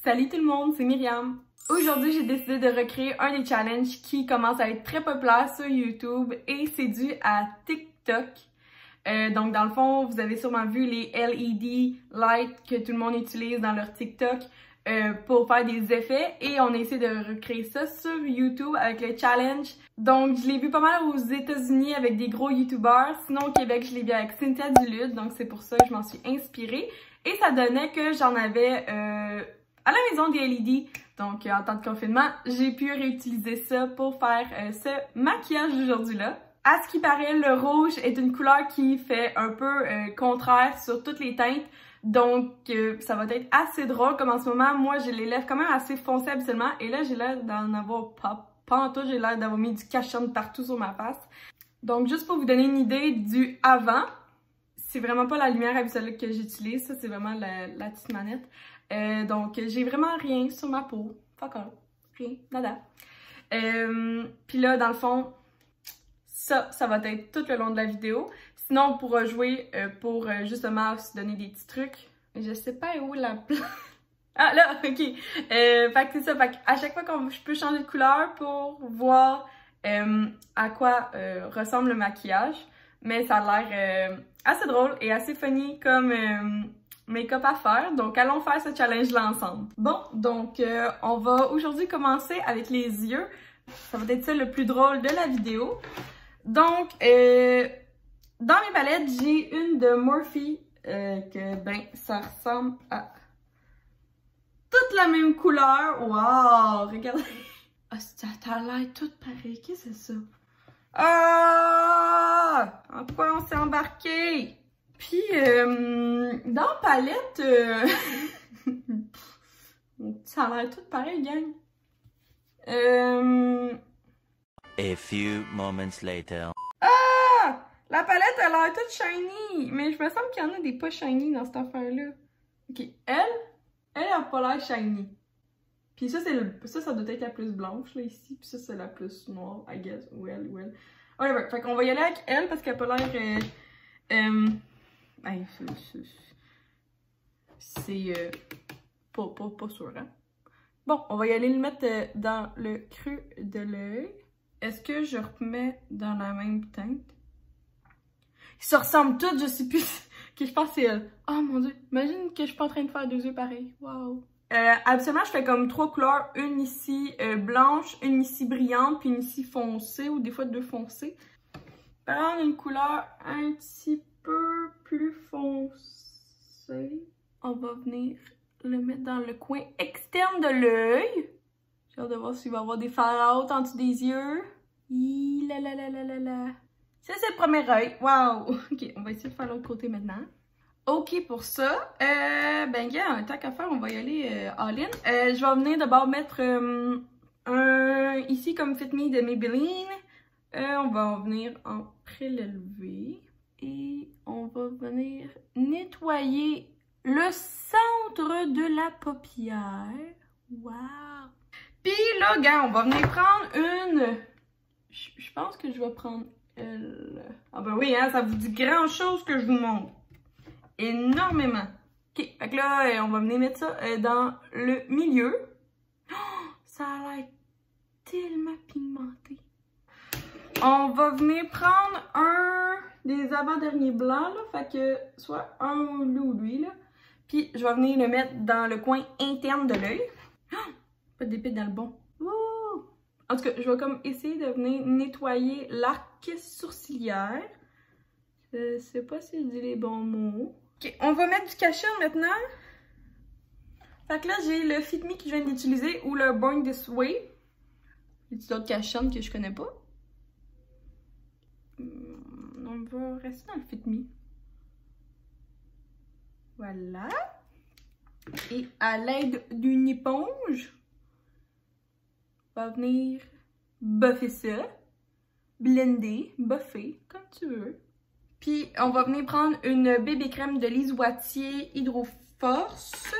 Salut tout le monde, c'est Myriam. Aujourd'hui, j'ai décidé de recréer un des challenges qui commence à être très populaire sur YouTube et c'est dû à TikTok. Donc dans le fond, vous avez sûrement vu les LED lights que tout le monde utilise dans leur TikTok pour faire des effets et on a essayé de recréer ça sur YouTube avec le challenge. Donc je l'ai vu pas mal aux États-Unis avec des gros YouTubers, sinon au Québec je l'ai vu avec Cynthia Duluth, donc c'est pour ça que je m'en suis inspirée. Et ça donnait que j'en avais à la maison des LED, donc en temps de confinement, j'ai pu réutiliser ça pour faire ce maquillage d'aujourd'hui-là. À ce qui paraît, le rouge est une couleur qui fait un peu contraire sur toutes les teintes, donc ça va être assez drôle comme en ce moment, moi j'ai les lèvres quand même assez foncées habituellement, et là j'ai l'air d'en avoir pas en tout, j'ai l'air d'avoir mis du cachon partout sur ma face. Donc juste pour vous donner une idée du avant, c'est vraiment pas la lumière habituelle que j'utilise, ça c'est vraiment la petite manette. Donc j'ai vraiment rien sur ma peau, fuck all, rien, nada. Puis là dans le fond, ça va être tout le long de la vidéo. Sinon on pourra jouer pour justement se donner des petits trucs. Je sais pas où la place. Ah là, ok. Fait que c'est ça, fait à chaque fois que je peux changer de couleur pour voir à quoi ressemble le maquillage. Mais ça a l'air assez drôle et assez funny comme make-up à faire. Donc allons faire ce challenge-là ensemble. Bon, donc on va aujourd'hui commencer avec les yeux. Ça va être ça le plus drôle de la vidéo. Donc, dans mes palettes, j'ai une de Morphe que, ben, ça ressemble à toute la même couleur. Wow! Regardez! Ah, ça a l'air tout pareil. Qu'est-ce que c'est ça? Ah! En quoi on s'est embarqué? Puis, dans la palette, ça a l'air tout pareil, gang. A few moments later. Ah! La palette, elle a l'air toute shiny! Mais je me semble qu'il y en a des pas shiny dans cette affaire-là. Ok, elle a pas l'air shiny. Puis ça, ça doit être la plus blanche, là, ici. Puis ça, c'est la plus noire, I guess. Well. Whatever. Fait qu'on va y aller avec elle, parce qu'elle a pas l'air... c'est... pas sûr, hein? Bon, on va y aller le mettre dans le creux de l'œil. Est-ce que je remets dans la même teinte? Ils se ressemblent toutes, je sais plus. Que je pense que c'est elle. Oh mon dieu, imagine que je suis pas en train de faire deux yeux pareils. Wow. Habituellement, je fais comme trois couleurs. Une ici blanche, une ici brillante, puis une ici foncée, ou des fois deux foncées. Prendre une couleur un petit peu plus foncée. On va venir le mettre dans le coin externe de l'œil. J'ai hâte de voir s'il va y avoir des far-out en dessous des yeux. Ça, c'est le premier œil. Wow! Ok, on va essayer de faire l'autre côté maintenant. Ok, pour ça, ben, gars, tant qu'à faire, on va y aller all-in. Je vais venir d'abord mettre un ici comme Fit Me de Maybelline. On va venir en prélever. Et on va venir nettoyer le centre de la paupière. Wow! Puis là, gars, on va venir prendre une... Je pense que je vais prendre elle. Ah ben oui, hein, ça vous dit grand chose que je vous montre. Énormément. Ok, fait que là, on va venir mettre ça dans le milieu. Oh, ça a l'air tellement pigmenté. On va venir prendre un des avant-derniers blancs, là. Fait que soit un ou lui, là. Puis je vais venir le mettre dans le coin interne de l'œil. Oh, pas d'épée dans le bon. Ouh. En tout cas, je vais comme essayer de venir nettoyer l'arc sourcilière. Je sais pas si je dis les bons mots. Ok, on va mettre du cachon maintenant. Fait que là, j'ai le Fit Me que je viens d'utiliser ou le Born This Way. Il y a d'autres cachons que je connais pas. On va rester dans le Fit Me. Voilà. Et à l'aide d'une éponge, on va venir buffer ça. Blender, buffer, comme tu veux. Puis, on va venir prendre une bébé crème de Lise Wattier Hydro Force.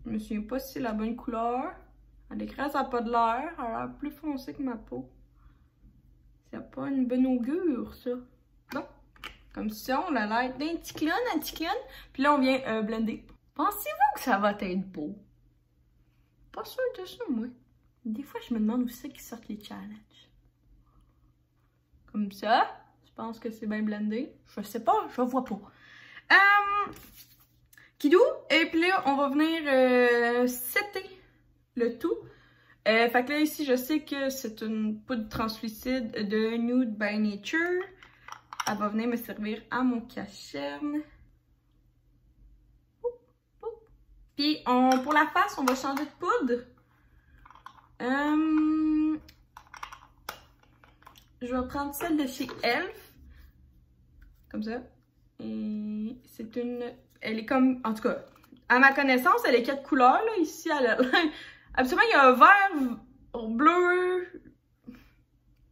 Je me souviens pas si c'est la bonne couleur. À l'écran, ça n'a pas de l'air. Elle a l'air plus foncée que ma peau. C'est pas une bonne augure, ça. Bon. Comme ça, on a l'air d'un petit clone, Puis là, on vient blender. Pensez-vous que ça va être beau? Pas sûr de ça, moi. Des fois, je me demande où c'est qu'ils sortent les challenges. Comme ça. Je pense que c'est bien blendé. Je sais pas, je vois pas. Kidou. Et puis là, on va venir setter le tout. Fait que là, ici, je sais que c'est une poudre translucide de Nude by Nature. Elle va venir me servir à mon cache-cerne. Puis, pour la face, on va changer de poudre. Je vais prendre celle de chez Elf. Comme ça. Et c'est une... Elle est comme... En tout cas, à ma connaissance, elle est 4 couleurs. Là. Ici, elle a... Absolument, il y a un vert, bleu,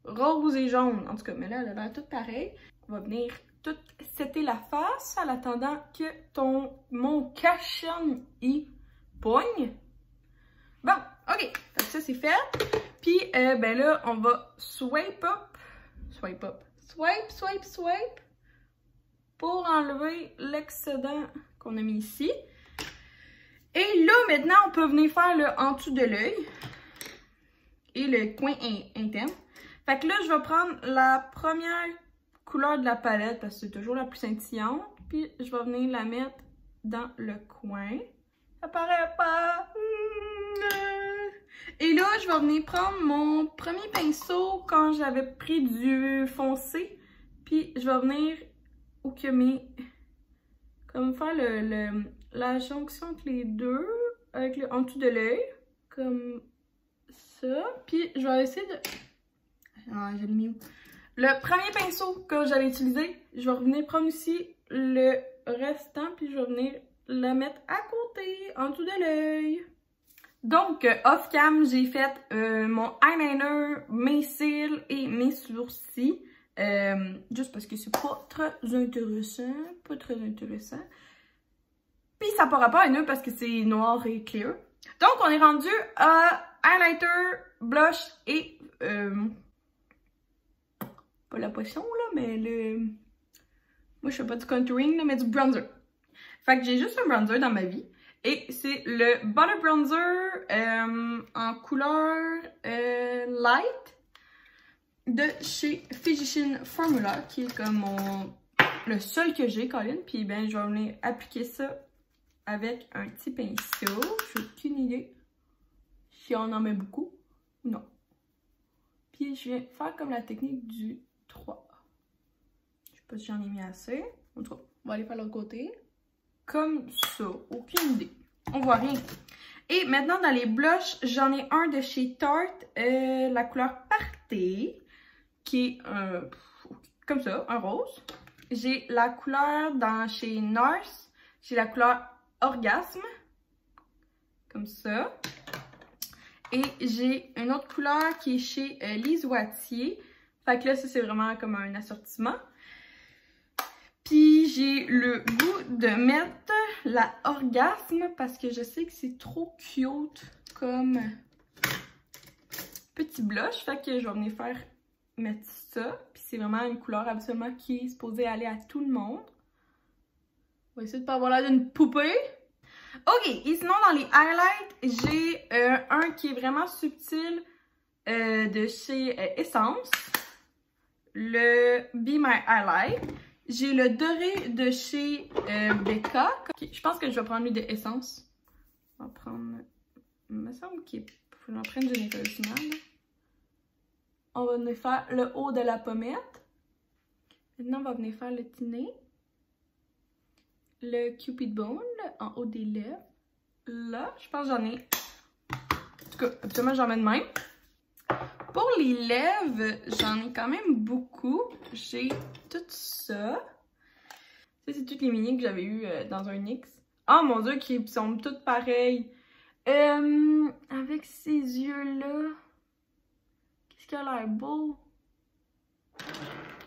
rose et jaune. En tout cas, mais là, elle a l'air toute pareille. On va venir tout setter la face en attendant que mon cache-cerne y pogne. Bon, ok. Fait que ça, c'est fait. Puis, ben là, on va swipe, pour enlever l'excédent qu'on a mis ici. Et là, maintenant, on peut venir faire le en dessous de l'œil et le coin interne. Fait que là, je vais prendre la première couleur de la palette parce que c'est toujours la plus scintillante. Puis, je vais venir la mettre dans le coin. Ça paraît pas. Et là, je vais venir prendre mon premier pinceau quand j'avais pris du foncé. Puis, je vais venir au comme faire la jonction entre les deux, avec en dessous de l'œil, comme ça. Puis, je vais essayer de... Ah, je l'ai mis où? Le premier pinceau que j'avais utilisé, je vais revenir prendre ici le restant, puis je vais venir le mettre à côté, en dessous de l'œil. Donc, off-cam, j'ai fait mon eyeliner, mes cils et mes sourcils. Juste parce que c'est pas très intéressant. Puis ça n'a pas rapport à nous parce que c'est noir et clear. Donc, on est rendu à highlighter, blush et... pas la potion, là, mais le... Moi, je fais pas du contouring, là, mais du bronzer. Fait que j'ai juste un bronzer dans ma vie. Et c'est le Butter Bronzer en couleur light de chez Physician Formula, qui est comme le seul que j'ai, Colin. Puis ben, je vais venir appliquer ça avec un petit pinceau. J'ai aucune idée si on en met beaucoup. Non. Puis je viens faire comme la technique du 3. Je sais pas si j'en ai mis assez. En tout cas, on va aller faire l'autre côté. Comme ça, aucune idée. On voit rien. Et maintenant, dans les blushs, j'en ai un de chez Tarte, la couleur Party, qui est comme ça, un rose. J'ai la couleur chez Nars, j'ai la couleur Orgasme, comme ça. Et j'ai une autre couleur qui est chez Lise Wattier. Fait que là, ça, c'est vraiment comme un assortiment. Puis j'ai le goût de mettre la Orgasme parce que je sais que c'est trop cute comme petit blush. Fait que je vais venir mettre ça. Puis c'est vraiment une couleur absolument qui est supposée aller à tout le monde. On va essayer de pas avoir l'air d'une poupée. Ok, et sinon dans les highlights, j'ai un qui est vraiment subtil de chez Essence. Le Be My Highlight. J'ai le doré de chez Becca. Okay, je pense que je vais prendre lui de Essence. On va prendre... Il me semble qu'il faut que j'en prenne d'une école finale. On va venir faire le haut de la pommette. Maintenant, on va venir faire le tinet. Le Cupid Bone, en haut des lèvres. Là, je pense que j'en ai... En tout cas, absolument, j'en mets de même. Pour les lèvres, j'en ai quand même beaucoup. J'ai tout ça. Ça, c'est toutes les mini que j'avais eues dans un NYX. Oh mon dieu, qui sont toutes pareilles. Avec ces yeux-là. Qu'est-ce qu'il a l'air beau.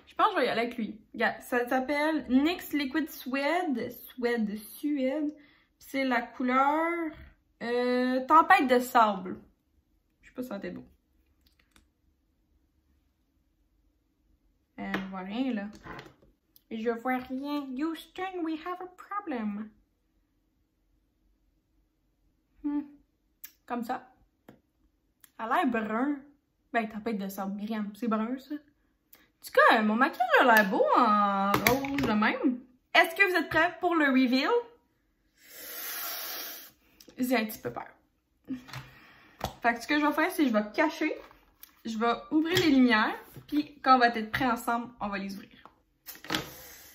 Je pense que je vais y aller avec lui. Regarde, ça s'appelle NYX Liquid Suede. Suède. C'est la couleur Tempête de sable. Je sais pas si ça va être beau. Je vois rien là. Je vois rien. Houston, we have a problem. Comme ça. Elle a l'air brun. Ben, tempête de sable, Myriam, c'est brun, ça. En tout cas, mon maquillage a l'air beau en rose de même. Est-ce que vous êtes prêts pour le reveal? J'ai un petit peu peur. Fait que ce que je vais faire, c'est que je vais cacher. Je vais ouvrir les lumières. Puis quand on va être prêts ensemble, on va les ouvrir.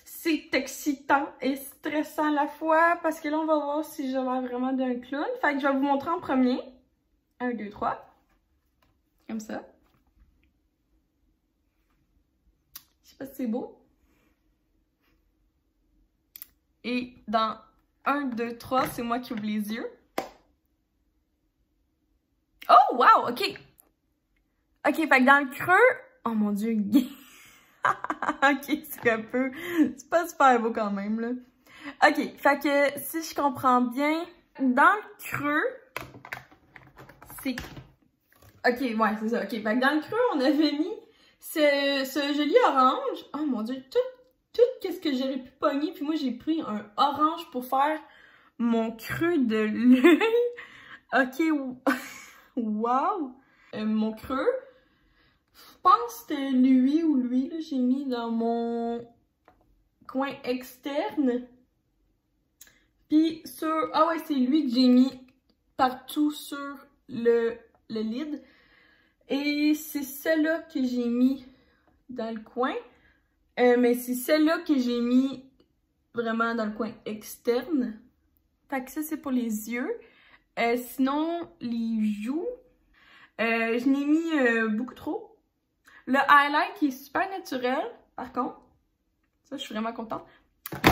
C'est excitant et stressant à la fois parce que là, on va voir si j'ai l'air vraiment d'un clown. Fait que je vais vous montrer en premier. 1, 2, 3. Comme ça. Je sais pas si c'est beau. Et dans 1, 2, 3, c'est moi qui ouvre les yeux. Oh, wow! OK. OK, fait que dans le creux... Oh mon Dieu! OK, c'est un peu... C'est pas super beau quand même, là. OK, fait que si je comprends bien, dans le creux, c'est... OK, ouais, c'est ça. OK, fait que dans le creux, on avait mis ce joli orange. Oh mon Dieu, tout qu'est-ce que j'aurais pu pogner. Puis moi, j'ai pris un orange pour faire mon creux de l'œil. OK, wow! Mon creux, je pense que c'était lui ou lui, là, j'ai mis dans mon coin externe. Puis sur... Ah ouais, c'est lui que j'ai mis partout sur le lid. Et c'est celle-là que j'ai mis dans le coin. Mais c'est celle-là que j'ai mis vraiment dans le coin externe. Fait que ça, c'est pour les yeux. Sinon, les joues, je n'ai mis beaucoup trop. Le highlight qui est super naturel, par contre. Ça, je suis vraiment contente.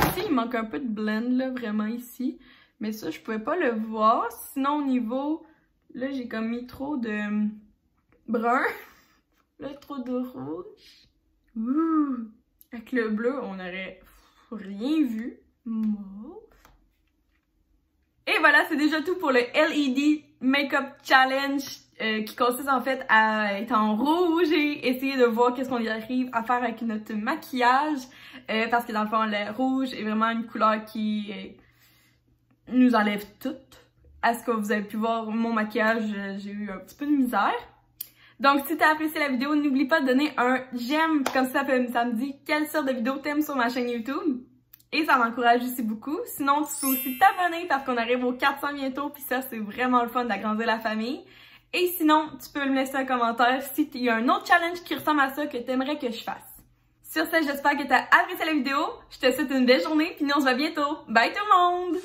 Ici, il manque un peu de blend, là, vraiment ici. Mais ça, je pouvais pas le voir. Sinon, au niveau... Là, j'ai comme mis trop de brun. Là, trop de rouge. Ouh! Avec le bleu, on aurait rien vu. Mauve. Et voilà, c'est déjà tout pour le LED Makeup Challenge qui consiste en fait à être en rouge et essayer de voir qu'est-ce qu'on y arrive à faire avec notre maquillage. Parce que dans le fond, le rouge est vraiment une couleur qui nous enlève tout. À ce que vous avez pu voir, mon maquillage, j'ai eu un petit peu de misère. Donc, si tu as apprécié la vidéo, n'oublie pas de donner un j'aime, comme ça me dit quelle sorte de vidéo t'aimes sur ma chaîne YouTube. Et ça m'encourage aussi beaucoup. Sinon, tu peux aussi t'abonner parce qu'on arrive aux 400 bientôt, puis ça, c'est vraiment le fun d'agrandir la famille. Et sinon, tu peux me laisser un commentaire si il y a un autre challenge qui ressemble à ça que tu aimerais que je fasse. Sur ce, j'espère que tu as apprécié la vidéo. Je te souhaite une belle journée, puis nous on se voit bientôt. Bye tout le monde!